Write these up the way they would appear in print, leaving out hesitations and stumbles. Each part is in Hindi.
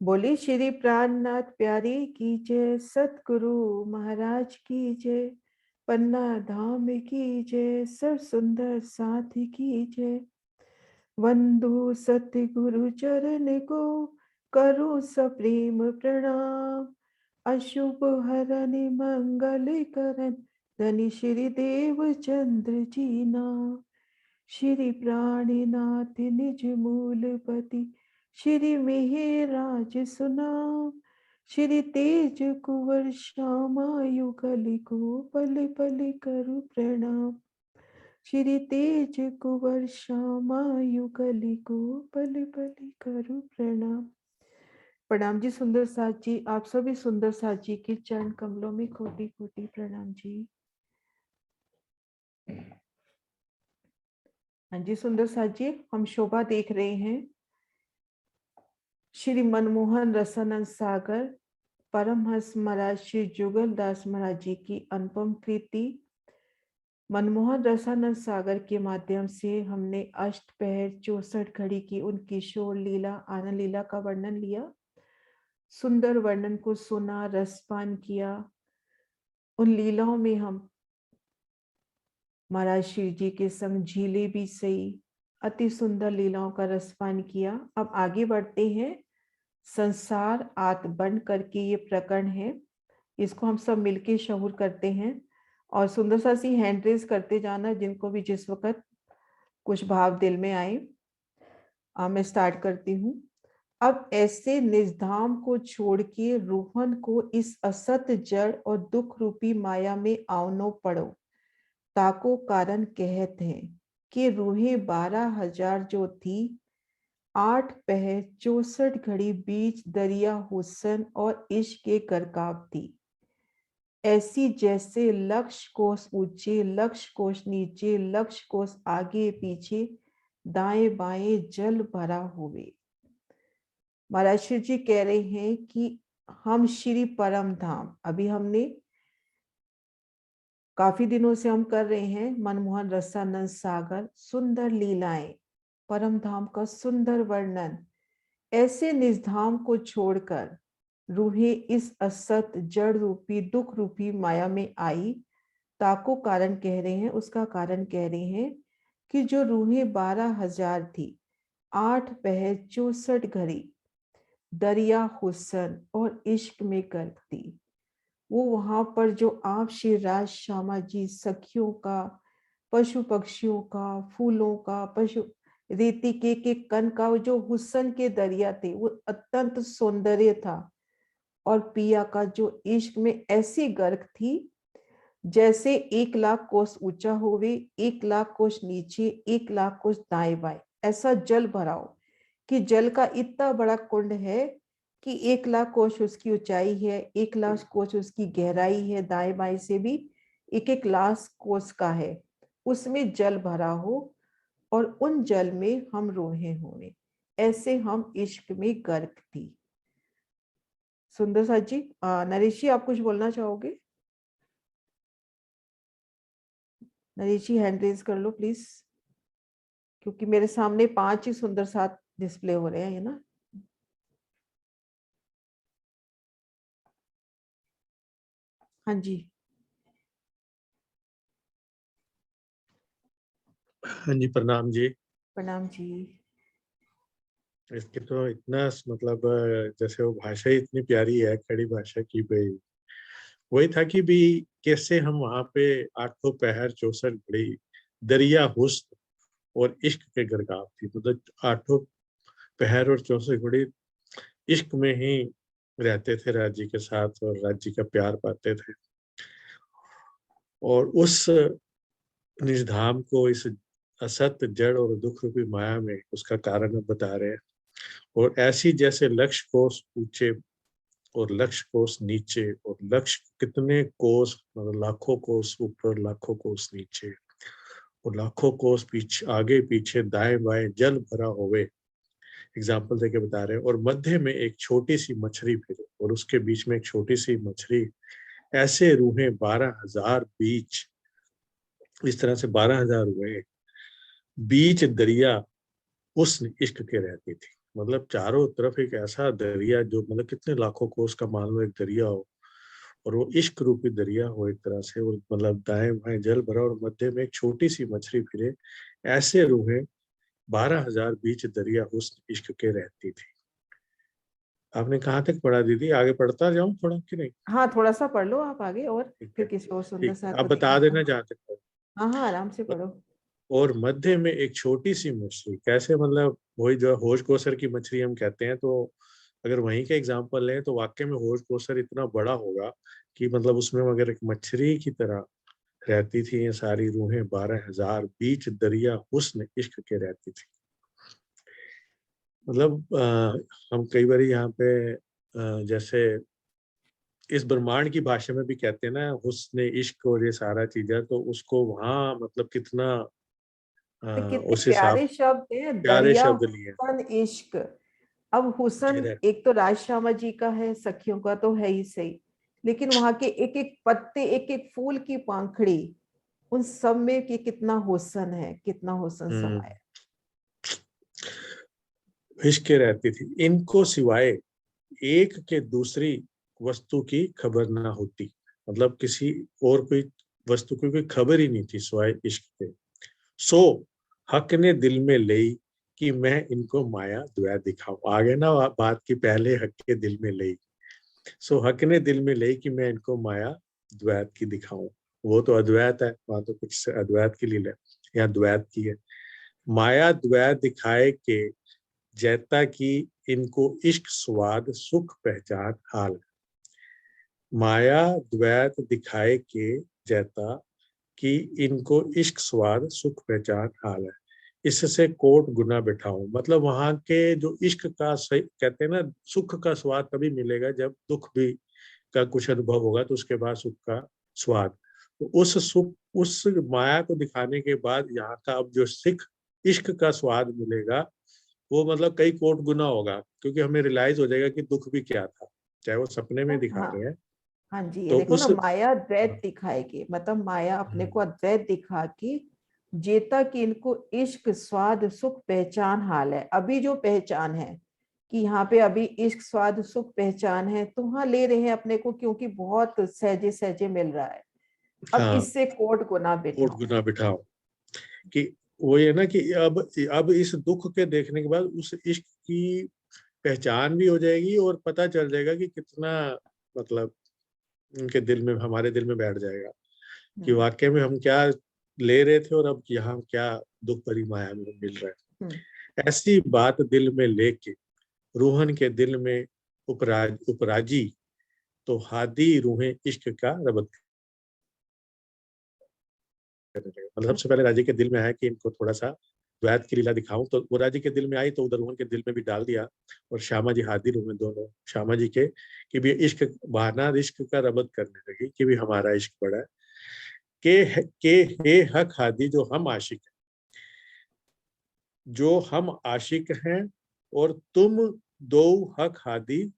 बोली श्री प्राणनाथ प्यारी की जय, सतगुरु महाराज की जय, पन्ना धाम की जय, सब सुंदर साथी की जय। वंदु सतगुरु चरण को, करो सप्रेम प्रणाम। अशुभ हरन मंगल करन, धनि श्री देव चंद्र जी नाम। श्री प्राणनाथ निज मूलपति, श्री मेहराज सुनाम। श्री तेज कुंवर श्यामा युगल को, पल पल करु प्रणाम। श्री तेज कुंवर श्यामा युगल को, पल पल करु प्रणाम। प्रणाम जी सुंदर साथ जी, आप सभी सुंदर साथ जी के चरण कमलों में कोटि कोटि प्रणाम जी। हाँ जी सुंदर साथ जी, हम शोभा देख रहे हैं श्री मनमोहन रसानंद सागर परमहंस महाराज श्री जुगल दास महाराज जी की अनुपम कृति। मनमोहन रसानंद सागर के माध्यम से हमने अष्टपहर 64 घड़ी की उन किशोर लीला आनंद लीला का वर्णन लिया, सुंदर वर्णन को सुना, रसपान किया। उन लीलाओं में हम महाराज शिव जी के संग झीले भी सही, अति सुंदर लीलाओं का रसपान किया। अब आगे बढ़ते हैं। संसार आत बन करके ये प्रकरण है, इसको हम सब मिलके शहुर करते हैं। और सुंदर सा सी हैंड रेज करते जाना जिनको भी जिस वक्त कुछ भाव दिल में आए। मैं स्टार्ट करती हूँ। अब ऐसे निजधाम को छोड़ के रोहन को इस असत जड़ और दुख रूपी माया में आवनो पड़ो। ताको कारण कहते हैं कि रूहें 12,000 जो थी, 8 पहर 64 घड़ी बीच दरिया हुस्न और इश्क के गर्काब थी। ऐसी जैसे लक्ष्य कोस ऊंचे, लक्ष्य कोस नीचे, लक्ष्य कोस आगे पीछे, दाएं बाएं जल भरा हुए। महाराज शिव जी कह रहे हैं कि हम श्री परम धाम, अभी हमने काफी दिनों से हम कर रहे हैं मनमोहन रसानंद सागर, सुंदर लीलाएं, परम धाम का सुंदर वर्णन। ऐसे निजधाम को छोड़कर रूहें इस असत जड़ रूपी दुख रूपी माया में आई। ताको कारण कह रहे हैं, उसका कारण कह रहे हैं कि जो रूहें 12,000 थी, 8 पहर 64 घड़ी दरिया हुस्न और इश्क में गर्क थी। वो वहां पर जो आप श्री राज श्यामा जी सखियों का, पशु पक्षियों का, फूलों का, पशु रेती के कण का जो हुस्न के दरिया थे, वो अत्यंत सौंदर्य था। और पिया का जो इश्क में ऐसी गर्क थी जैसे 1,00,000 कोस ऊंचा होवे, 1,00,000 कोस नीचे, 1,00,000 कोस दाएं बाएं, ऐसा जल भराओ कि जल का इतना बड़ा कुंड है कि 1,00,000 कोस उसकी ऊंचाई है, 1,00,000 कोस उसकी गहराई है, दाएं बाएं से भी 1,00,000 कोस का है, उसमें जल भरा हो और उन जल में हम रोहे हुए, ऐसे हम इश्क में गर्क थी। सुंदर सा जी, नरेश जी आप कुछ बोलना चाहोगे? नरेश जी हैंड रेज कर लो प्लीज, क्योंकि मेरे सामने 5 ही सुंदर साथ डिस्प्ले हो रहे हैं ना। हाँ जी। हाँ जी, प्रणाम जी। प्रणाम जी। इसकी तो इतना मतलब जैसे वो भाषा ही इतनी प्यारी है, खड़ी भाषा की भाई। वही था कि भी कैसे हम वहां पे 8 पहर 64 घड़ी दरिया हुस्न और इश्क के गर्काब थी। तो 8 पहर और 64 घड़ी इश्क में ही रहते थे राज्य के साथ और राज्य का प्यार पाते थे। और उस निजधाम को इस असत्य जड़ और दुख रूपी माया में उसका कारण हम बता रहे हैं। और ऐसी जैसे लक्ष्य कोस ऊंचे और लक्ष्य कोस नीचे और लक्ष्य कितने कोस मतलब लाखों कोस ऊपर लाखों कोस नीचे और लाखों कोस पीछे आगे पीछे दाएं बाएं जल भरा होवे, एग्जाम्पल देके बता रहे हैं। और मध्य में एक छोटी सी मछली फिरे और उसके बीच में एक छोटी सी मछली, ऐसे रूहें 12,000 बीच, इस तरह से 12,000 रूहें बीच दरिया हुस्न इश्क के रहती थी। मतलब चारों तरफ एक ऐसा दरिया, जो मतलब कितने लाखों कोस का मान लो एक दरिया हो, और वो इश्क रूपी दरिया हो एक तरह से, और मतलब दाएं बाएं जल भरा और मध्य में एक छोटी सी मछली फिरे, ऐसे रूहें 12,000 बीच दरिया हुस्न इश्क के रहती थी। आपने कहाँ तक पढ़ा दीदी? आगे पढ़ता जाऊं थोड़ा कि नहीं? हाँ, थोड़ा सा पढ़ लो आप आगे, और ठीक फिर है, किसी और सुंदर ठीक सा है, आप को बता दिखाता देना हूँ। जहाँ तक पढ़ा। हाँ हाँ, आराम से पढ़ो। और मध्य में एक छोटी सी मछली, कैसे मतलब वही जो होश कोसर की मछली हम कहते हैं, तो अगर वहीं का एग्जांपल लें तो वाकई में होश कोसर इतना बड़ा होगा कि मतलब उसमें अगर एक मछली की तरह रहती थी ये सारी रूहें, 12,000 बीच दरिया हुस्न इश्क के रहती थी। मतलब हम कई बार यहाँ पे जैसे इस ब्रह्मांड की भाषा में भी कहते हैं ना हुस्न इश्क और ये सारा चीजें, तो उसको वहाँ मतलब कितना तो कितने उस हिसाब प्यारे शब्द हैं, प्यारे दरिया शब्द लिए हुस्न इश्क। अब हुस्न हैं। एक तो राजश्यामा जी का है, सखियों का तो है ही सही, लेकिन वहां के एक एक पत्ते, एक एक फूल की पंखड़ी, उन सब में कि कितना हुस्न है, कितना हुस्न हम्म, समाया। इश्क रहती थी, इनको सिवाय एक के दूसरी वस्तु की खबर ना होती। मतलब किसी और कोई वस्तु की कोई खबर ही नहीं थी सिवाय इश्क के। सो हक ने दिल में लई कि मैं इनको माया द्वैत दिखाऊं। आगे ना बात की, पहले हक के दिल में लई, सो हक ने दिल में लई कि मैं इनको माया द्वैत की दिखाऊं। वो तो अद्वैत है, वहां तो कुछ अद्वैत की लीला है, यहाँ द्वैत की है। माया द्वैत दिखाए के जैता की इनको इश्क स्वाद सुख पहचान हाल। माया द्वैत दिखाए के जैता कि इनको इश्क स्वाद सुख पहचान हाल है, इससे कोट गुना बिठाऊं। मतलब वहां के जो इश्क का सही कहते हैं ना, सुख का स्वाद तभी मिलेगा जब दुख भी का कुछ अनुभव होगा, तो उसके बाद सुख का स्वाद। तो उस सुख, उस माया को दिखाने के बाद यहाँ का अब जो सिख इश्क का स्वाद मिलेगा, वो मतलब कई कोट गुना होगा, क्योंकि हमें रियलाइज हो जाएगा कि दुख भी क्या था, चाहे वो सपने में दिखा हाँ रहे हैं। हाँ जी, ये तो देखो ना, उस माया द्वैत दिखाएगी, मतलब माया अपने को अद्वैत दिखा के जेता कि इनको इश्क स्वाद सुख पहचान हाल है। अभी जो पहचान है कि यहाँ पे अभी इश्क स्वाद सुख पहचान है, तो हाँ ले रहे हैं अपने को, क्योंकि बहुत सहजे सहजे मिल रहा है। अब हाँ, इससे कोट गुना कोट बिठाओ। गुना बिठाओ कि वो ये ना कि अब इस दुख के देखने के बाद उस इश्क की पहचान भी हो जाएगी, और पता चल जाएगा कि कितना मतलब उनके दिल में, हमारे दिल में बैठ जाएगा कि हम्म वाकई में हम क्या ले रहे थे, और अब यहाँ क्या दुख भरी माया में मिल रहा हम्म है। ऐसी बात दिल में लेके रूहन के दिल में उपराजी, तो हादी रूहें इश्क का रबत करने लगे। मतलब सबसे पहले राजी के दिल में आया कि इनको थोड़ा सा द्वैत की लीला दिखाऊं, तो वो राजी के दिल में आई, तो उधर रोहन के दिल में भी डाल दिया। और श्यामा जी हाजिर हुए, दोनों श्यामा जी के, कि भी इश्क बहाना इश्क का रबत करने लगी कि भी हमारा इश्क बड़ा है। के हे हक हादी, जो हम आशिक हैं, जो हम आशिक हैं, और तुम दो हक हादी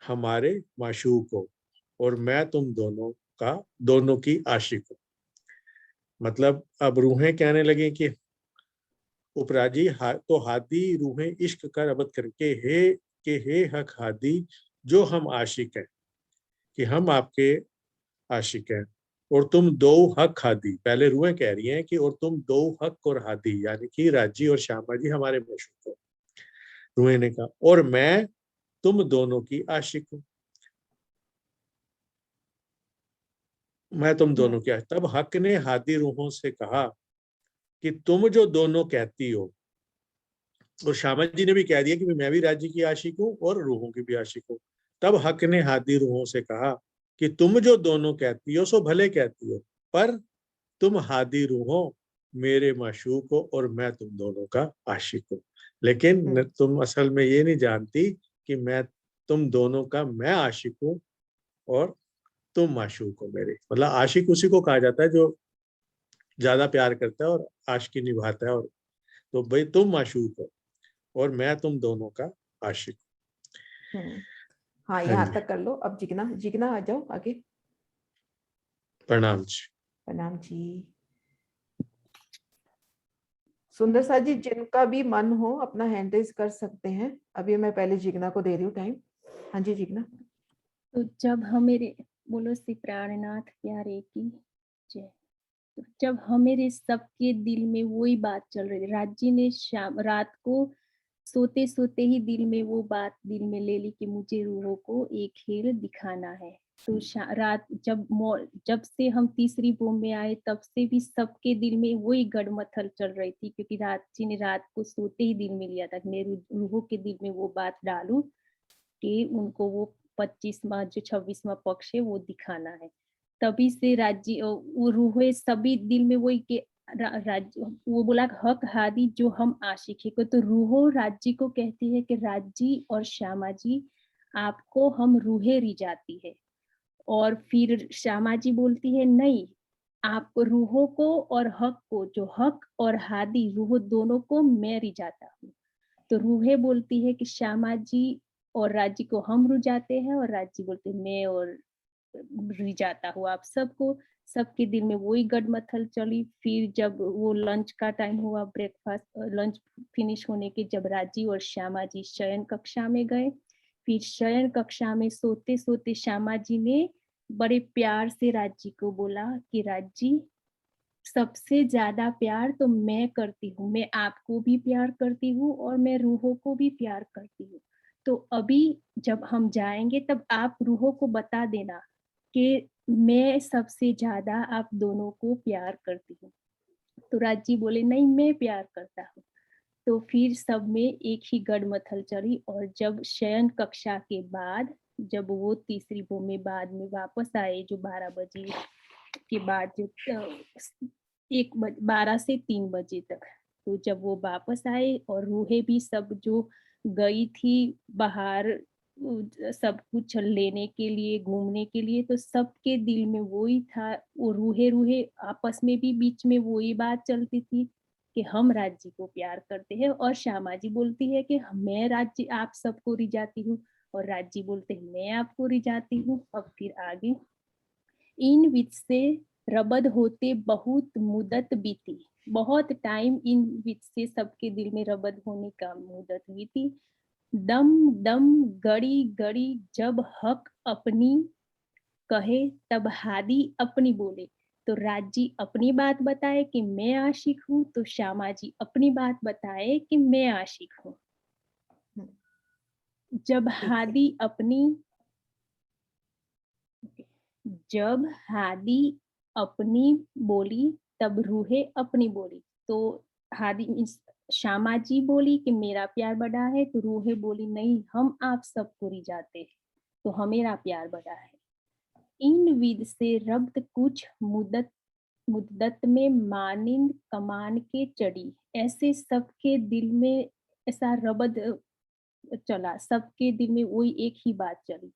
हमारे माशूक हो, और मैं तुम दोनों का, दोनों की आशिक हूँ। मतलब अब रूहें कहने लगी कि उपराजी तो हादी रूहें इश्क का रबत करके हे हक हादी, जो हम आशिक हैं, कि हम आपके आशिक हैं, और तुम दो हक हादी, पहले रूहें कह रही हैं कि और तुम दो हक और हादी, यानी कि राजी और श्यामा जी हमारे मशहूर हो। रूहें ने कहा और मैं तुम दोनों की आशिक हूँ, मैं तुम हम्म दोनों की आशिक। तब हक ने हादी रूहों से कहा कि तुम जो दोनों कहती हो, और श्यामा जी ने भी कह दिया कि मैं भी राज्य की आशिक हूँ और रूहों की भी आशिक हूँ। तब हक ने हादी रूहों से कहा कि तुम जो दोनों कहती हो सो भले कहती हो, पर तुम हादी रूहों मेरे माशूक हो, और मैं तुम दोनों का आशिक हूँ। लेकिन हम्म तुम असल में ये नहीं जानती कि मैं तुम दोनों का मैं आशिक हूँ, और तुम माशूक हो मेरे। मतलब आशिक उसी को कहा जाता है जो ज्यादा प्यार करता है और आशिकी निभाता है। और तो भाई तुम माशूक हो और मैं तुम दोनों का आशिक। हम्म हाँ, हाँ यहाँ जी, तक कर लो। अब जिगना, जिगना आ जाओ आगे। प्रणाम जी। प्रणाम जी। सुंदर सा जी, जिनका भी मन हो अपना हैंड रेज कर सकते हैं। अभी मैं पहले जिग्ना को दे रही हूँ टाइम। हाँ जी जिग्ना। तो जब हम मेरे बोलो श्री प्राणनाथ प्यारे की जय। तो जब हम मेरे सबके दिल में वही बात चल रही थी, राज जी ने शाम रात को सोते सोते ही दिल में वो बात दिल में ले ली कि मुझे रूहों को एक खेल दिखाना है। तो रात जब से हम तीसरी बूम में आए तब से भी सबके दिल में वही गड़मथल चल रही थी, क्योंकि रात जी ने रात को सोते ही दिल में लिया था कि मेरे रूहों के दिल में वो बात डालूं कि उनको वो 25वां जो 26वां पक्ष है वो दिखाना है। तभी से राज्य वो रूहे सभी दिल में वही के वो बोला हक हादी जो हम आशिक है को, तो रूहो राज्य को कहती है कि राज्य और श्यामा जी आपको हम रूहे रिझाती है। और फिर श्यामा जी बोलती है नहीं, आप रूहों को और हक को, जो हक और हादी रूह दोनों को मैं रिझाता हूँ। तो रूहे बोलती है कि श्यामा जी और राज्य को हम रुझाते हैं, और राज्य बोलते हैं मैं और रिझाता हूँ आप सबको। सबके दिल में वही गड़मथल चली। फिर जब वो लंच का टाइम हुआ, ब्रेकफास्ट लंच फिनिश होने के, जब राजी और श्यामा जी शयन कक्षा में गए, फिर शयन कक्षा में सोते सोते श्यामा जी ने बड़े प्यार से राजी को बोला कि राजी सबसे ज्यादा प्यार तो मैं करती हूँ, मैं आपको भी प्यार करती हूँ और मैं रूहों को भी प्यार करती हूँ। तो अभी जब हम जाएंगे तब आप रूहों को बता देना कि मैं सबसे ज्यादा आप दोनों को प्यार करती हूँ। तो राजी बोले नहीं, मैं प्यार करता हूँ। तो फिर सब में एक ही गड़मथल चली। और जब शयन कक्षा के बाद जब वो तीसरी भूमि बाद में वापस आए, जो 12 बजे के बाद, जो 12 से 3 बजे तक, तो जब वो वापस आए और रूहे भी सब जो गई थी बाहर सब कुछ लेने के लिए, घूमने के लिए, तो सबके दिल में वही था। वो रूहे रूहे आपस में भी बीच में वही बात चलती थी कि हम राज्य को प्यार करते हैं। और श्यामा जी बोलती है कि मैं राज्य आप सबको रिझाती हूँ, और राज्य बोलते हैं मैं आपको रिझाती हूँ। अब फिर आगे इन विच से रबद होते बहुत मुदत बीती, बहुत टाइम इन विच से सबके दिल में रबद होने का मुदत बीती। दम दम गड़ी गड़ी जब हक अपनी कहे तब हादी अपनी बोले। तो राजी अपनी बात बताए कि मैं आशिक हूँ, तो श्यामा जी अपनी बात बताए कि मैं आशिक हूँ। जब हादी अपनी जब हादी अपनी बोली तब रूहे अपनी बोली। तो हादी श्यामा जी बोली कि मेरा प्यार बड़ा है, तो रूहे बोली नहीं, हम आप सबको रिझाते हैं, तो हमेरा प्यार बड़ा है। इन विद से रब्त कुछ मुद्दत में मानिंद कमान के चढ़ी। ऐसे सबके दिल में ऐसा रबद चला, सबके दिल में वही एक ही बात चली।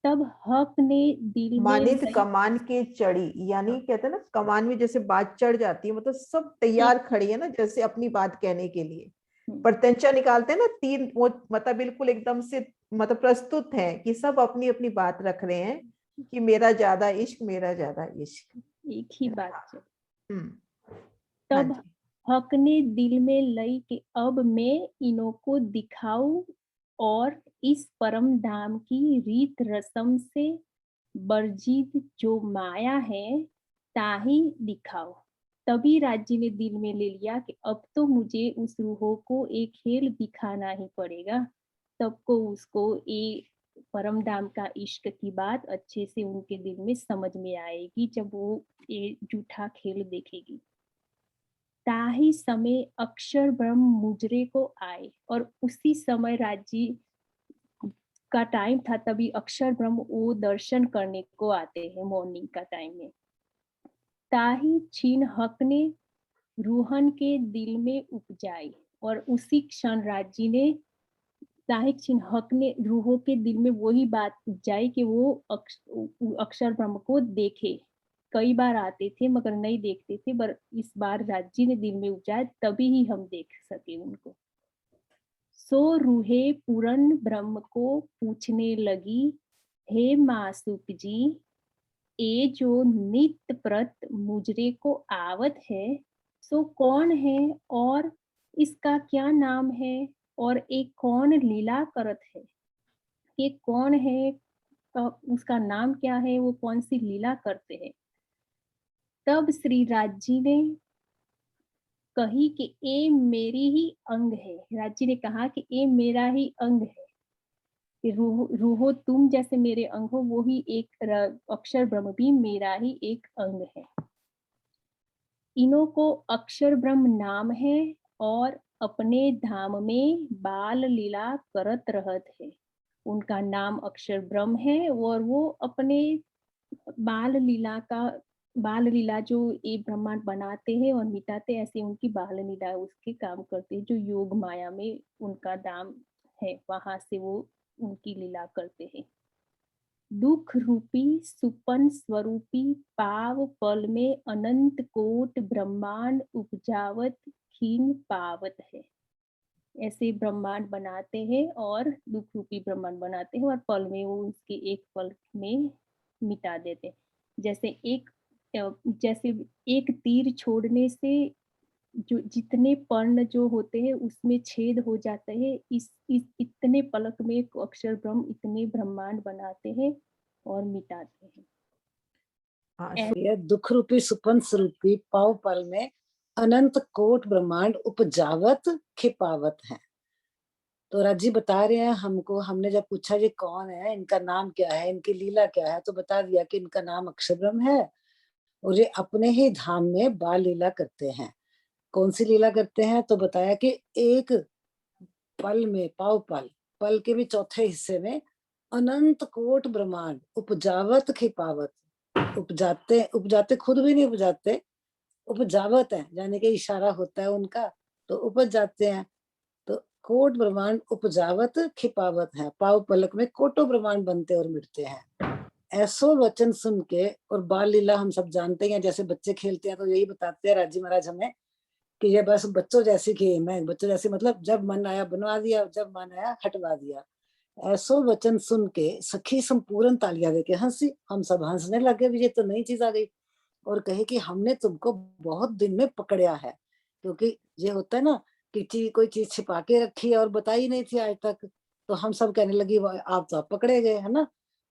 तब हक ने दिल में मानित कमान के चढ़ी, यानी कहते हैं ना कमान में जैसे बात चढ़ जाती है, मतलब सब तैयार खड़ी है ना, जैसे अपनी बात कहने के लिए प्रत्यंचा निकालते हैं ना, तीन वो मतलब बिल्कुल एकदम से मतलब प्रस्तुत है कि सब अपनी अपनी बात रख रहे हैं कि मेरा ज्यादा इश्क, मेरा ज्यादा इश्क, एक ही बात चली। हाँ तब जी। हक ने दिल में लई कि अब मैं इन्हों को दिखाऊं, और इस परम धाम की रीत रस्म से वर्जित जो माया है ताही दिखाओ। तभी राज्य ने दिल में ले लिया कि अब तो मुझे उस रूहों को एक खेल दिखाना ही पड़ेगा, तब को उसको ये परम धाम का इश्क की बात अच्छे से उनके दिल में समझ में आएगी जब वो ये झूठा खेल देखेगी। ताही समय अक्षर ब्रह्म मुजरे को आए, और उसी समय राज्य का टाइम था, तभी अक्षर ब्रह्म वो दर्शन करने को आते हैं मॉर्निंग का टाइम में। ताही छीन हक ने रूहन के दिल में उपजाई, और उसी क्षण राज्य ने ताही छीन हक ने रूहों के दिल में वही बात उपजाई कि वो अक्षर ब्रह्म को देखे। कई बार आते थे मगर नहीं देखते थे, पर इस बार राज्य ने दिल में उपजाया, तभी ही हम देख सके उनको। सो रूहे पूरन ब्रह्म को पूछने लगी, हे मासुक जी, ये जो नित्य प्रत मुजरे को आवत है, सो कौन है और इसका क्या नाम है और एक कौन लीला करत है, ये कौन है, उसका नाम क्या है, वो कौन सी लीला करते हैं। तब श्री राज जी ने कही कि ये मेरी ही अंग है। राज जी ने कहा कि ये मेरा ही अंग है, कि रूहो तुम जैसे मेरे अंग हो, वो ही एक अक्षर ब्रह्म भी मेरा ही एक अंग है। इन्हों को अक्षर ब्रह्म नाम है और अपने धाम में बाल लीला करत रहत है। उनका नाम अक्षर ब्रह्म है और वो अपने बाल लीला जो ये ब्रह्मांड बनाते हैं और मिटाते, ऐसे उनकी बाल लीला उसके काम करते हैं, जो योग माया में उनका दाम है, वहां से वो उनकी लीला करते हैं। दुख रूपी सुपन स्वरूपी पाव पल में अनंत कोट ब्रह्मांड उपजावत खीन पावत है। ऐसे ब्रह्मांड बनाते हैं और दुख रूपी ब्रह्मांड बनाते हैं और पल में वो उसके एक पल में मिटा देते हैं। जैसे एक तीर छोड़ने से जो जितने पर्ण जो होते हैं उसमें छेद हो जाता है, इस इतने पलक में अक्षर ब्रह्म इतने ब्रह्मांड बनाते हैं और मिटाते हैं। हाँ, यह दुख रूपी सुपन स्वरूपी पाव पल में अनंत कोट ब्रह्मांड उपजावत खिपावत है। तो राजी बता रहे हैं हमको, हमने जब पूछा ये कौन है, इनका नाम क्या है, इनकी लीला क्या है, तो बता दिया कि इनका नाम अक्षर ब्रह्म है और ये अपने ही धाम में बाल लीला करते हैं। कौन सी लीला करते हैं, तो बताया कि एक पल में पाव पल के भी चौथे हिस्से में अनंत कोट ब्रह्मांड उपजावत खिपावत, उपजाते खुद भी नहीं उपजाते, उपजावत है, यानी कि इशारा होता है उनका, तो उपज जाते हैं। तो कोट ब्रह्मांड उपजावत खिपावत है, पाव पलक में कोटो ब्रह्मांड बनते और मिटते हैं। ऐसो वचन सुन के, और बाल लीला हम सब जानते हैं, जैसे बच्चे खेलते हैं तो यही बताते हैं राजी महाराज हमें कि ये बस बच्चों जैसी गेम है। बच्चों जैसी मतलब जब मन आया बनवा दिया, जब मन आया हटवा दिया। ऐसो वचन सुन के सखी संपूर्ण तालियां देके हंसी, हम सब हंसने लगे, भी ये तो नई चीज आ गई। और कहे कि हमने तुमको बहुत दिन में पकड़या है, क्योंकि ये होता है ना कि कोई चीज छिपा के रखी है और बताई नहीं थी आज तक, तो हम सब कहने लगी आप तो आप पकड़े गए है ना,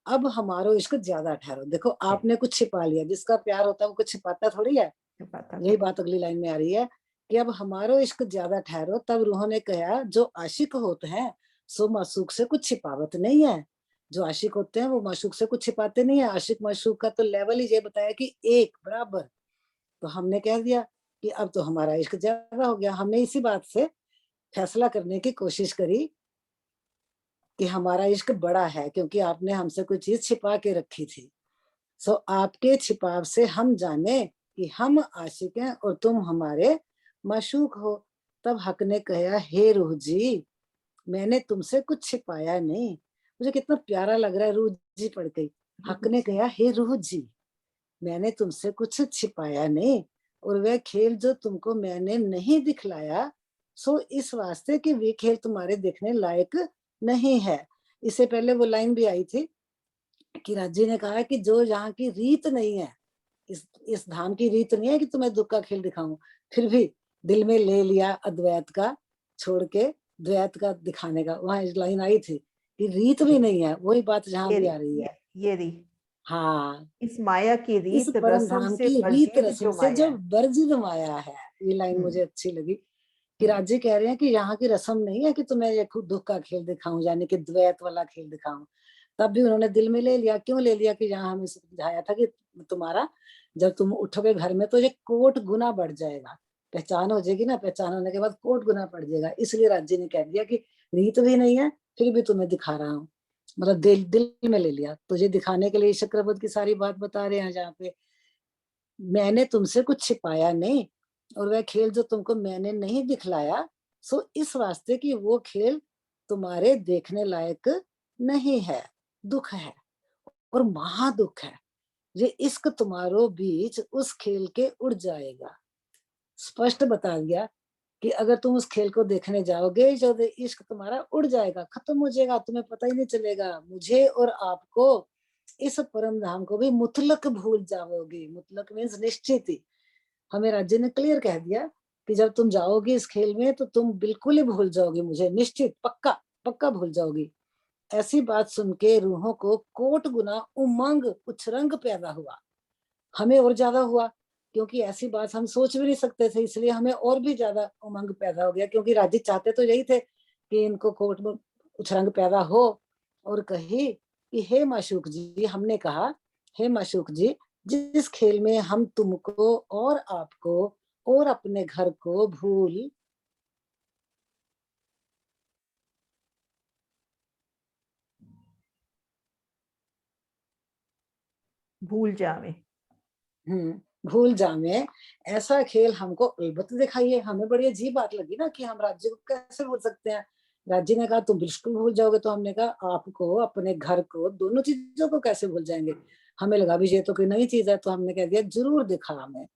अब हमारो इश्क ज्यादा ठहरो। देखो आपने कुछ छिपा लिया, जिसका प्यार होता है वो कुछ छिपाता थोड़ी है। यही बात अगली लाइन में आ रही है कि अब हमारो इश्क ज्यादा ठहरो। तब रूहों ने कहा जो आशिक होते हैं सो मासूक से कुछ छिपावत नहीं है। जो आशिक होते हैं वो माशूक से कुछ छिपाते नहीं है। आशिक माशूक का तो लेवल ही ये बताया कि एक बराबर। तो हमने कह दिया कि अब तो हमारा इश्क ज्यादा हो गया। हमने इसी बात से फैसला करने की कोशिश करी कि हमारा इश्क बड़ा है, क्योंकि आपने हमसे कोई चीज छिपा के रखी थी। सो आपके छिपाव से हम जाने कि हम आशिक हैं और तुम हमारे माशूक हो। तब हक ने कहा हे रूह जी, मैंने तुमसे कुछ छिपाया नहीं। मुझे कितना प्यारा लग रहा है, रूह जी पढ़ गई। हक ने कहा हे रूह जी, मैंने तुमसे कुछ छिपाया नहीं, और वह खेल जो तुमको मैंने नहीं दिखलाया सो इस वास्ते कि वे खेल तुम्हारे देखने लायक नहीं है। इससे पहले वो लाइन भी आई थी कि राजी ने कहा कि जो यहाँ की रीत नहीं है, इस धाम की रीत नहीं है कि तुम्हें दुख का खेल दिखाऊं, फिर भी दिल में ले लिया अद्वैत का छोड़ के द्वैत का दिखाने का। वहां इस लाइन आई थी कि रीत भी नहीं है, वही बात जहाँ भी आ रही है। ये री हाँ, इस माया की इस रीत परम रसम धाम से की रीत वर्जित रस्म जो से माया जो है। वर्जित माया है। ये लाइन मुझे अच्छी लगी कि राजी कह रहे हैं कि यहाँ की रस्म नहीं है कि तुम्हें ये खुद दुख का खेल दिखाऊं, यानी कि द्वैत वाला खेल दिखाऊं। तब भी उन्होंने दिल में ले लिया। क्यों ले लिया? कि यहाँ हमें समझाया था कि तुम्हारा जब तुम उठोगे घर में तो ये कोट गुना बढ़ जाएगा, पहचान हो जाएगी ना, पहचान होने के बाद कोट गुना बढ़ जाएगा। इसलिए राजी ने कह दिया कि रीत भी नहीं है फिर भी तुम्हें दिखा रहा हूँ, मतलब दिल में ले लिया। तुझे दिखाने के लिए चक्रवत की सारी बात बता रहे हैं जहाँ पे मैंने तुमसे कुछ छिपाया नहीं, और वह खेल जो तुमको मैंने नहीं दिखलाया सो इस वास्ते कि वो खेल तुम्हारे देखने लायक नहीं है, दुख है और महादुख है। ये इश्क तुम्हारो बीच उस खेल के उड़ जाएगा। स्पष्ट बता दिया कि अगर तुम उस खेल को देखने जाओगे जो इश्क तुम्हारा उड़ जाएगा, खत्म हो जाएगा, तुम्हें पता ही नहीं चलेगा। मुझे और आपको, इस परम धाम को भी मुतलक भूल जाओगे। मुतलक मीन्स निश्चित ही। हमें राज्य ने क्लियर कह दिया कि जब तुम जाओगी इस खेल में तो तुम बिल्कुल ही भूल जाओगी मुझे, निश्चित पक्का पक्का भूल जाओगी। ऐसी बात सुन के रूहों को कोट गुना उमंग उछरंग पैदा हुआ। हमें और ज्यादा हुआ, क्योंकि ऐसी बात हम सोच भी नहीं सकते थे, इसलिए हमें और भी ज्यादा उमंग पैदा हो गया, क्योंकि राजी चाहते तो यही थे कि इनको कोट में उछरंग पैदा हो। और कही कि हे माशूक जी, हमने कहा हे माशूक जी, जिस खेल में हम तुमको और आपको और अपने घर को भूल जावे। भूल जावे, ऐसा खेल हमको अलबत्त दिखाइए। हमें बड़ी अजीब बात लगी ना कि हम राज्य को कैसे भूल सकते हैं। राज्य ने कहा तुम बिल्कुल भूल जाओगे, तो हमने कहा आपको, अपने घर को, दोनों चीजों को कैसे भूल जाएंगे। हमें लगा भी ये तो कोई नई चीज है, तो हमने कह दिया जरूर दिखा हमें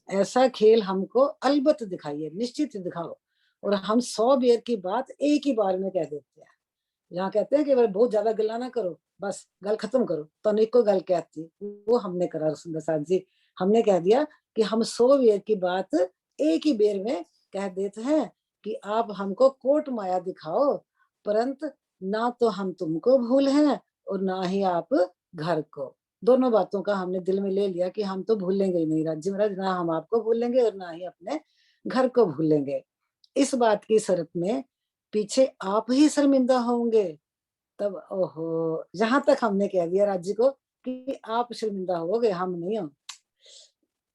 ऐसा खेल, हमको अलबत्त दिखाइए, निश्चित दिखाओ। और हम 100 बेर की बात एक ही बार में कह देते हैं। यहाँ कहते हैं कि बहुत ज्यादा गल्ला ना करो, बस गल खत्म करो, तो नहीं कोई गल कहती, वो हमने करा सुंदर साथ जी। हमने कह दिया कि हम 100 बेर की बात एक ही बेर में कह देते हैं कि आप हमको कोट माया दिखाओ, परंतु ना तो हम तुमको भूल हैं और ना ही आप घर को। दोनों बातों का हमने दिल में ले लिया कि हम तो भूलेंगे ही नहीं राज्य महाराज, ना हम आपको भूलेंगे और ना ही अपने घर को भूलेंगे। इस बात की शर्त में पीछे आप ही शर्मिंदा होंगे। तब ओहो, जहां तक हमने कह दिया राज्य को कि आप शर्मिंदा होगे, हम नहीं हो।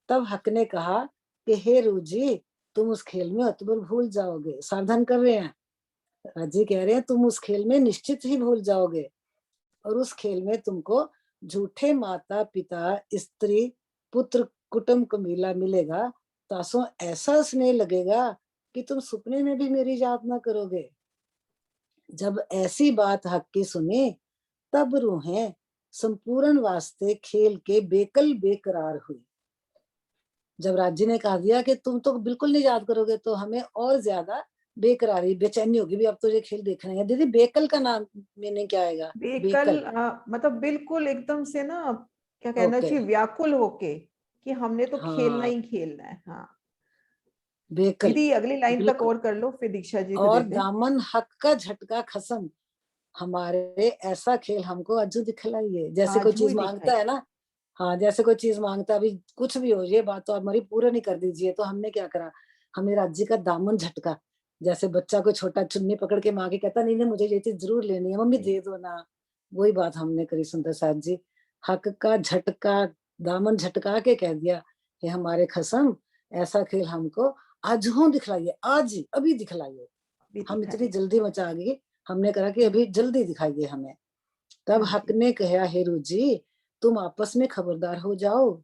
तब हक ने कहा कि हे रू जी, तुम उस खेल में अतबर भूल जाओगे। सावधान कर रहे हैं, राज्य कह रहे हैं तुम उस खेल में निश्चित ही भूल जाओगे, और उस खेल में तुमको झूठे माता पिता स्त्री पुत्र कुटुंब को मिलेगा, तासों ऐसा स्नेह लगेगा कि तुम सपने में भी मेरी याद ना करोगे। जब ऐसी बात हक की सुनी, तब रूहें संपूर्ण वास्ते खेल के बेकल बेकरार हुई। जब राज्य ने कहा दिया कि तुम तो बिल्कुल नहीं याद करोगे, तो हमें और ज्यादा बेकरारी बेचैनी होगी भी, अब तो ये खेल देखना है। दीदी बेकल का नाम मीनिंग क्या आएगा? बेकल मतलब बिल्कुल एकदम से ना, क्या कहना ओके, चाहिए, व्याकुल होके कि हमने तो खेलना हाँ, ही खेलना है। हाँ बेकल, दीदी, अगली लाइन तक बिल्कुल। और कर लो, फिर दीक्षा जी को और देते हैं। दामन हक का झटका खसम, हमारे ऐसा खेल हमको अज्जू दिखलाइए। जैसे कोई आज चीज हुई मांगता दिखाई। है ना, हाँ जैसे कोई चीज मांगता है, अभी कुछ भी हो, ये बात तो आप हमारी पूरा नहीं कर दीजिए, तो हमने क्या करा, हमने राज्य का दामन झटका। जैसे बच्चा कोई छोटा चुन्नी पकड़ के मांगे, कहता नहीं नहीं मुझे ये चीज जरूर लेनी है, मम्मी दे दो ना। वही बात हमने करी सुंदर साथ जी। हक का झटका, दामन झटका के कह दिया कि हमारे खसम, ऐसा खेल हमको आज हो दिखलाइए, आज ही अभी दिखलाइए। भी हम इतनी दिखाई। जल्दी मचा गई, हमने कहा कि अभी जल्दी दिखाइए हमें। तब हाँ हक जी। ने कहा हेरू जी, तुम आपस में खबरदार हो जाओ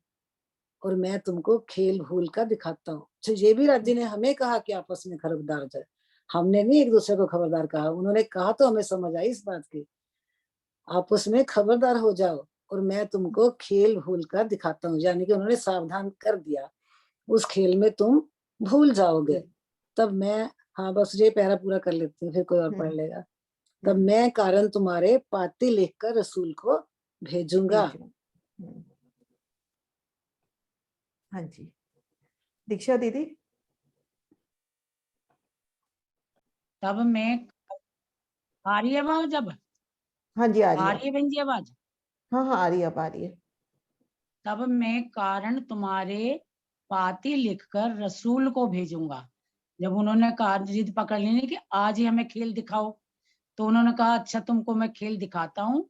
और मैं तुमको खेल भूल कर दिखाता हूँ। तो ये भी राज्य ने हमें कहा कि आपस में खबरदार हो जाए, हमने नहीं एक दूसरे को खबरदार कहा। उन्होंने कहा तो हमें समझ आई इस बात की, आपस में खबरदार हो जाओ और मैं तुमको खेल भूल कर दिखाता हूँ, यानी कि उन्होंने सावधान कर दिया, उस खेल में तुम भूल जाओगे। तब मैं, हाँ बस ये पैरा पूरा कर लेती हूँ, फिर कोई और पढ़ लेगा। तब मैं कारण तुम्हारे पाती लिखकर रसूल को भेजूंगा। भेजो। हाँ जी, दीक्षा दीदी। तब मैं, आ रही है आवाज अब? हाँ जी आ रही आ है रही अब। है बहन जी आवाज? हाँ हाँ आ रही है, अब आ रही है। तब मैं कारण तुम्हारे पाती लिखकर रसूल को भेजूंगा। जब उन्होंने कहा, जिद पकड़ ली कि आज ही हमें खेल दिखाओ, तो उन्होंने कहा अच्छा तुमको मैं खेल दिखाता हूँ,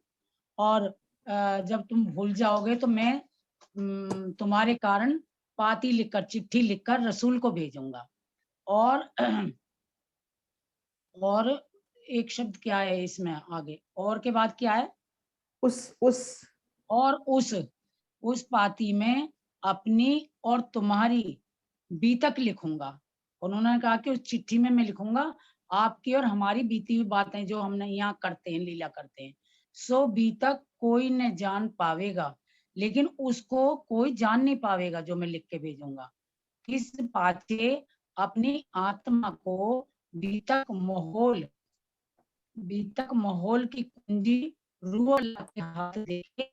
और जब तुम भूल जाओगे तो मैं तुम्हारे कारण पाती लिखकर, चिट्ठी लिखकर रसूल को भेजूंगा। और और एक शब्द क्या है इसमें आगे, और के बाद क्या है? उस और उस पाती में अपनी और तुम्हारी बीतक लिखूंगा। उन्होंने कहा कि उस चिट्ठी में मैं लिखूंगा आपकी और हमारी बीती हुई बातें जो हमने यहाँ करते हैं, लीला करते हैं। सो बीतक कोई न जान पावेगा, लेकिन उसको कोई जान नहीं पावेगा जो मैं लिख के भेजूंगा। किस पाचे अपनी आत्मा को बीतक माहौल की कुंजी रूह के हाथ देके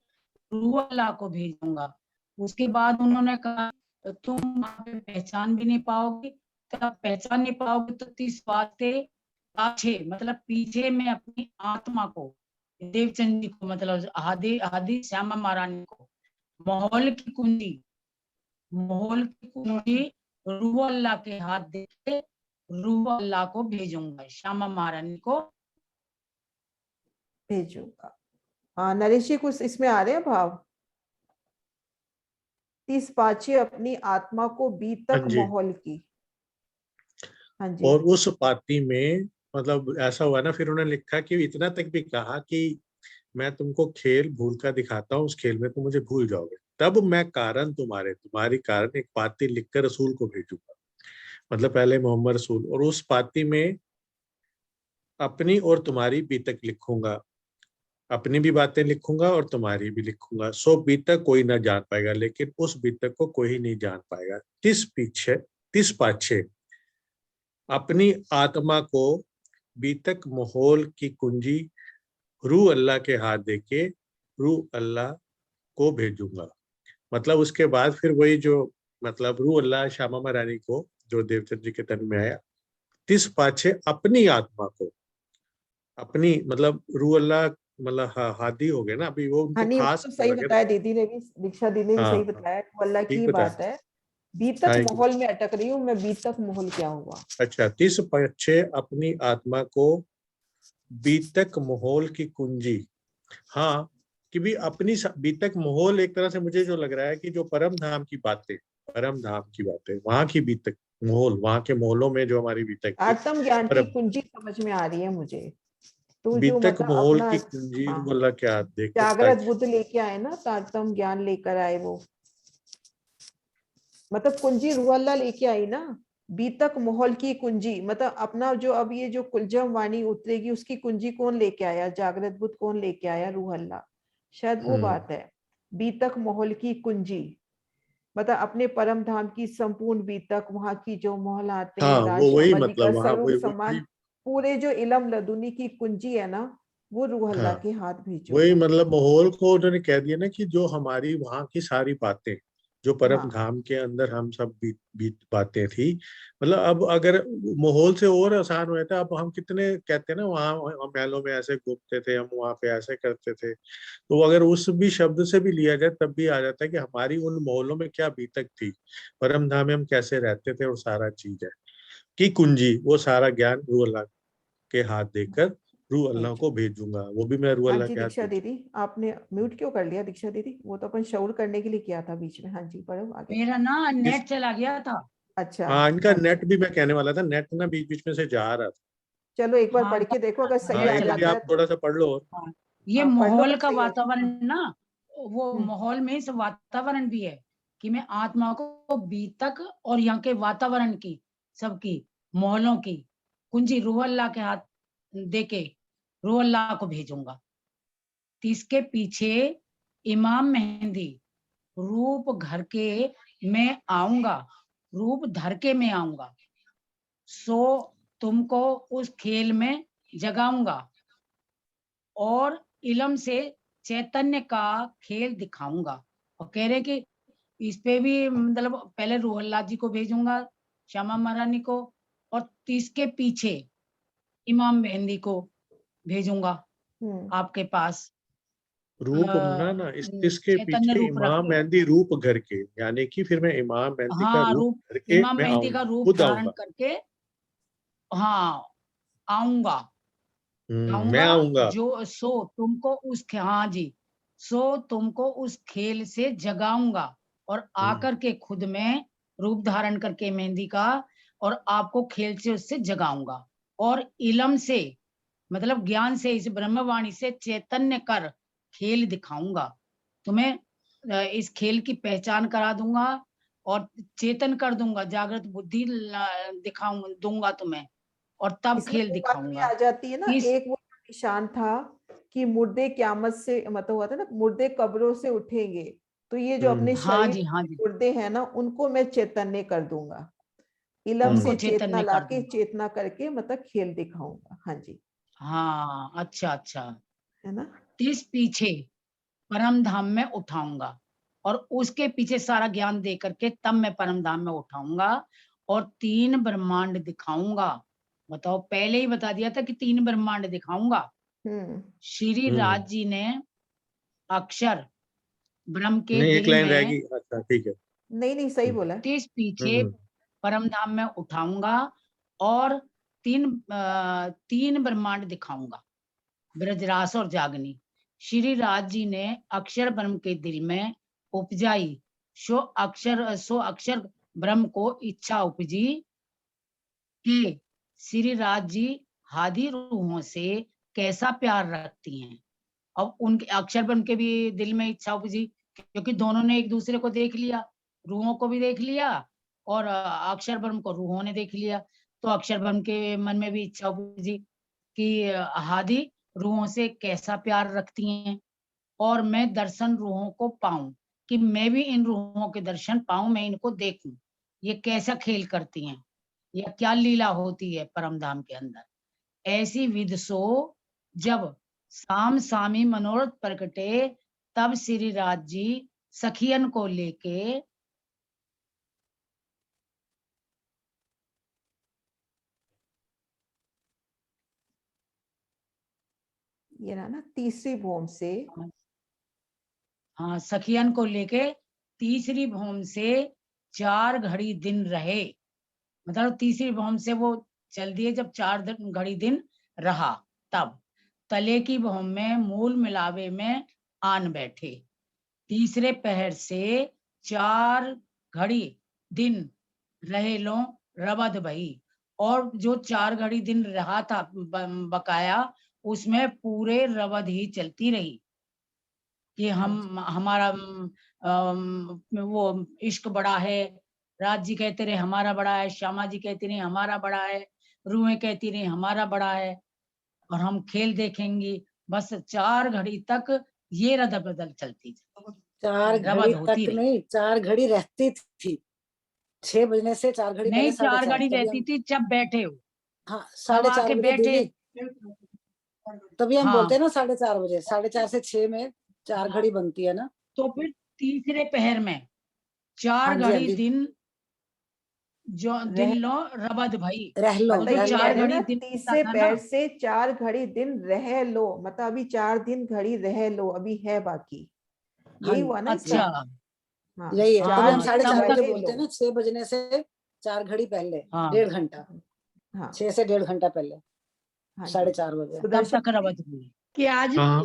रूह को भेजूंगा। उसके बाद उन्होंने कहा तो तुम वहां पे पहचान भी नहीं पाओगे। तब पहचान नहीं पाओगे तो 30 वास्ते पाछे मतलब पीछे में अपनी आत्मा को, देवचंद जी को मतलब आदि आदि श्यामा महारानी को माहौल की कुंजी रूह अल्लाह के हाथ देके रूह अल्लाह को भेजूंगा, श्यामा महारानी को भेजूंगा। हाँ नरेश जी, कुछ इसमें आ रहे हैं भाव। 30 पाछे अपनी आत्मा को हाँ बीतक जी। माहौल की। हाँ जी। और उस पाती में मतलब ऐसा हुआ ना, फिर उन्होंने लिखा कि इतना तक भी कहा कि मैं तुमको खेल भूल कर दिखाता हूँ, उस खेल में तुम मुझे भूल जाओगे, तब मैं कारण तुम्हारी कारण एक पाती लिखकर रसूल को भेजूंगा। मतलब पहले मोहम्मद रसूल, और उस पाती में अपनी और तुम्हारी बीतक लिखूंगा, अपनी भी बातें लिखूंगा और तुम्हारी भी लिखूंगा। सो बीतक कोई ना जान पाएगा, लेकिन उस बीतक को कोई नहीं जान पाएगा। तिस पाछे अपनी आत्मा को बीतक माहौल की कुंजी रूह अल्लाह के हाथ देके रूह अल्लाह को भेजूंगा। मतलब उसके बाद फिर वही जो मतलब रूह अल्लाह श्यामा महारानी को जो देवचंद जी के तन में आया, तिस पाछे अपनी आत्मा को, अपनी मतलब रूह अल्लाह मतलब हादी हो गए ना अभी, वो हाँ उनको नहीं, वो खास तो सही लगे। बताया दीदी ने भी, दीक्षा दीदी ने भी हाँ सही हाँ, बताया, वो अल्लाह ठीक की बताया। बात है। बीतक हाँ माहौल में अटक रही हूँ मैं, बीतक माहौल क्या हुआ। अच्छा, तिस पाछे अपनी आत्मा को बीतक माहौल की कुंजी। हाँ, कि भी अपनी बीतक माहौल एक तरह से मुझे जो लग रहा है कि जो परम धाम की बातें वहां की बीतक माहौल, वहां के माहौलों में जो हमारी बीतक थी, आत्म ज्ञान की पर कुंजी समझ में आ रही है मुझे। तो जो बीतक मतलब माहौल अपना, की कुंजी हाँ, वाला क्या देखे जागृत बुद्ध लेके आए ना, तारतम ज्ञान लेकर आए वो, मतलब कुंजी रूह अल्लाह लेके आई ना। बीतक माहौल की कुंजी मतलब अपना जो अब ये जो कुलजम वाणी उतरेगी उसकी कुंजी कौन लेके आया, जागृत बुद्ध कौन लेके आया, रूह अल्लाह। शायद वो बात है। बीतक माहौल की कुंजी मतलब अपने परम धाम की संपूर्ण बीतक, वहां की जो महल आते हाँ हैं, राज वो वही श्यामा जी का मतलब वहां स्वरूप वही सम्मान, वही पूरे जो इलम लदुनी की कुंजी है ना, वो रूह हाँ अल्लाह के हाथ वही भेजूंगा। मतलब माहौल को उन्होंने कह दिया ना कि जो हमारी वहां की सारी बातें जो परम हाँ धाम के अंदर हम सब बीत बातें थी, मतलब अब अगर माहौल से और आसान हुआ था। अब हम कितने कहते हैं ना, वहाँ हम महलों में ऐसे घूमते थे, हम वहाँ पे ऐसे करते थे, तो अगर उस भी शब्द से भी लिया जाए तब भी आ जाता है कि हमारी उन माहौलों में क्या बीतक थी, परम धाम में हम कैसे रहते थे, और सारा चीज है कि कुंजी वो सारा ज्ञान रूह अल्लाह के हाथ देकर रूह अल्लाह को भेजूंगा। भेजूंगा। वो भी मैं रूह हाँ अल्लाह जी के हाथ दीक्षा भेजूंगा। दीदी, आपने म्यूट क्यों कर लिया दीक्षा दीदी, वो तो अपन शौर करने के लिए किया था बीच में। हाँ जी पढ़ो आगे। मेरा ना इस नेट चला गया था। अच्छा। हाँ, इनका नेट अच्छा भी मैं कहने वाला था, नेट ना बीच बीच में से जा रहा था। चलो एक बार हाँ पढ़ के देखो, अगर सही हाँ, आ नेट एक चला बार गया। जाता है आप तो। थोड़ा सा पढ़ लो। हाँ, ये हाँ पढ़ लो माहौल अगर का सही आ जाए। वातावरण ना, वो हम्म। माहौल में इस वातावरण भी है कि मैं आत्मा को बीतक और यहाँ के वातावरण की सबकी माहौलों की कुंजी रूह अल्लाह के हाथ देके रूह अल्लाह को भेजूंगा। इसके पीछे इमाम मेहंदी रूप घर के मैं आऊंगा, रूप धर के मैं आऊंगा। सो तुमको उस खेल में जगाऊंगा और इलम से चैतन्य का खेल दिखाऊंगा। और कह रहे कि इस पे भी मतलब पहले रूह अल्लाह जी को भेजूंगा, श्यामा महारानी को, और इसके पीछे इमाम मेहंदी को भेजूंगा हम्म। आपके पास, रूप ना ना इसके चैतन्य पीछे रूप रख इमाम के। मेहंदी रूप घर के, यानी कि फिर मैं इमाम मेहंदी का हाँ, रूप रूप घर के इमाम मैं मेहंदी का आऊंगा, रूप खुद धारण आऊंगा। करके, हाँ, आऊंगा। मैं आऊंगा आऊंगा। जो सो तुमको उस हाँ जी, सो तुमको उस खेल से जगाऊंगा और हम्म, आकर के खुद में रूप धारण करके मेहंदी का, और आपको खेल से उससे जगाऊंगा और इलम से मतलब ज्ञान से, इस ब्रह्मवाणी से चैतन्य कर खेल दिखाऊंगा तुम्हें। इस खेल की पहचान करा दूंगा और चेतन कर दूंगा, जागृत बुद्धि दिखाऊं दूंगा तुम्हें, और तब इसमें खेल वो बात भी दिखाऊंगा। आ जाती है ना, इस एक वो निशान था कि मुर्दे क्यामत से मतलब हुआ था ना, मुर्दे कब्रों से उठेंगे, तो ये जो अपने हाँ शरीर जी, हाँ जी, मुर्दे हैं ना, उनको मैं चैतन्य कर दूंगा, इलम हम्म, से उनको चेतना चैतन्य कर लाके दूंगा। चेतना करके मतलब खेल दिखाऊंगा। हाँ जी। हाँ, अच्छा अच्छा। है ना। इस पीछे परम धाम में उठाऊंगा और उसके पीछे सारा ज्ञान दे करके तब मैं परम धाम में उठाऊंगा और 3 ब्रह्मांड दिखाऊंगा। बताओ, पहले ही बता दिया था कि 3 ब्रह्मांड दिखाऊंगा। श्री राज जी ने अक्षर ब्रह्म के नहीं, एक दिल लाइन में रहेगी। अच्छा, ठीक है। नहीं सही बोला। तीस पीछे परम धाम में उठाऊंगा और 3 ब्रह्मांड दिखाऊंगा, ब्रजरास और जागनी। श्री राज जी ने अक्षर ब्रह्म के दिल में उपजाई, सो अक्षर ब्रह्म को इच्छा उपजी कि श्री राज जी हादी रूहों से कैसा प्यार रखती हैं। अब उनके अक्षर ब्रह्म के भी दिल में इच्छा उपजी, क्योंकि दोनों ने एक दूसरे को देख लिया, रूहों को भी देख लिया और अक्षर ब्रह्म को रूहों ने देख लिया। तो अक्षर ब्रह्म के मन में भी इच्छा उपजी कि हादी रूहों से कैसा प्यार रखती हैं और मैं दर्शन रूहों को पाऊं, कि मैं भी इन रूहों के दर्शन पाऊं, मैं इनको देखूं, ये कैसा खेल करती हैं, या क्या लीला होती है परम धाम के अंदर। ऐसी विध सो जब साम सामी मनोरथ प्रकटे, तब श्री राज जी सखियन को लेके ये ना तीसरी भूम से, हाँ, सखियन को लेके तीसरी भूम से 4 घड़ी दिन रहे। मतलब तीसरी भूम से वो चल दिए, जब 4 घड़ी दिन रहा, तब तले की भूम में मूल मिलावे में आन बैठे। तीसरे पहर से 4 घड़ी दिन रहे लो रबद भई, और जो 4 घड़ी दिन रहा था बकाया, उसमें पूरे रबद ही चलती रही कि हमारा वो इश्क बड़ा है। राज जी कहते रहे हमारा बड़ा है, श्यामा जी कहती रही हमारा बड़ा है, रूहें कहती रही हमारा बड़ा है, और हम खेल देखेंगी। बस 4 घड़ी तक ये रदद बदल चलती थी, 4 घड़ी रबद तक होती रही। नहीं, 4 घड़ी रहती थी। 6 बजने से 4 घड़ी नहीं, पहले 4 घड़ी 4:30 रहती थी जब बैठे हो, हाँ, तब 4:30 आके बजे बैठे। दीदी, तभी हम बोलते हाँ, हैं ना 4:30 बजे, 4:30 से 6 में 4 घड़ी बनती है ना। तो फिर तीसरे पहर में 4 हाँ जी, हाँ घड़ी जी, दिन जो दिन लो रबद भाई, रह लो, और जो मतलब ये कह 4 रहे हैं घड़ी ना दिन होता तीसरे था पैर ना, से 4 घड़ी दिन रह लो, मतलब अभी 4 दिन घड़ी रह लो, अभी है बाकी, हाँ यही हुआ ना इसका। अच्छा, हाँ, यही है, तभी हम हाँ, 4:30 तब बजे तक बोलते हैं ना, 6 बजने से 4 घड़ी पहले, हाँ, 1.5 घंटा, हाँ 6 से 1.5 घंटा पहले, हाँ जी, 4:30 बजे। तब सुदर्शन तक जी। रबद हुई। कि आज हाँ, हाँ।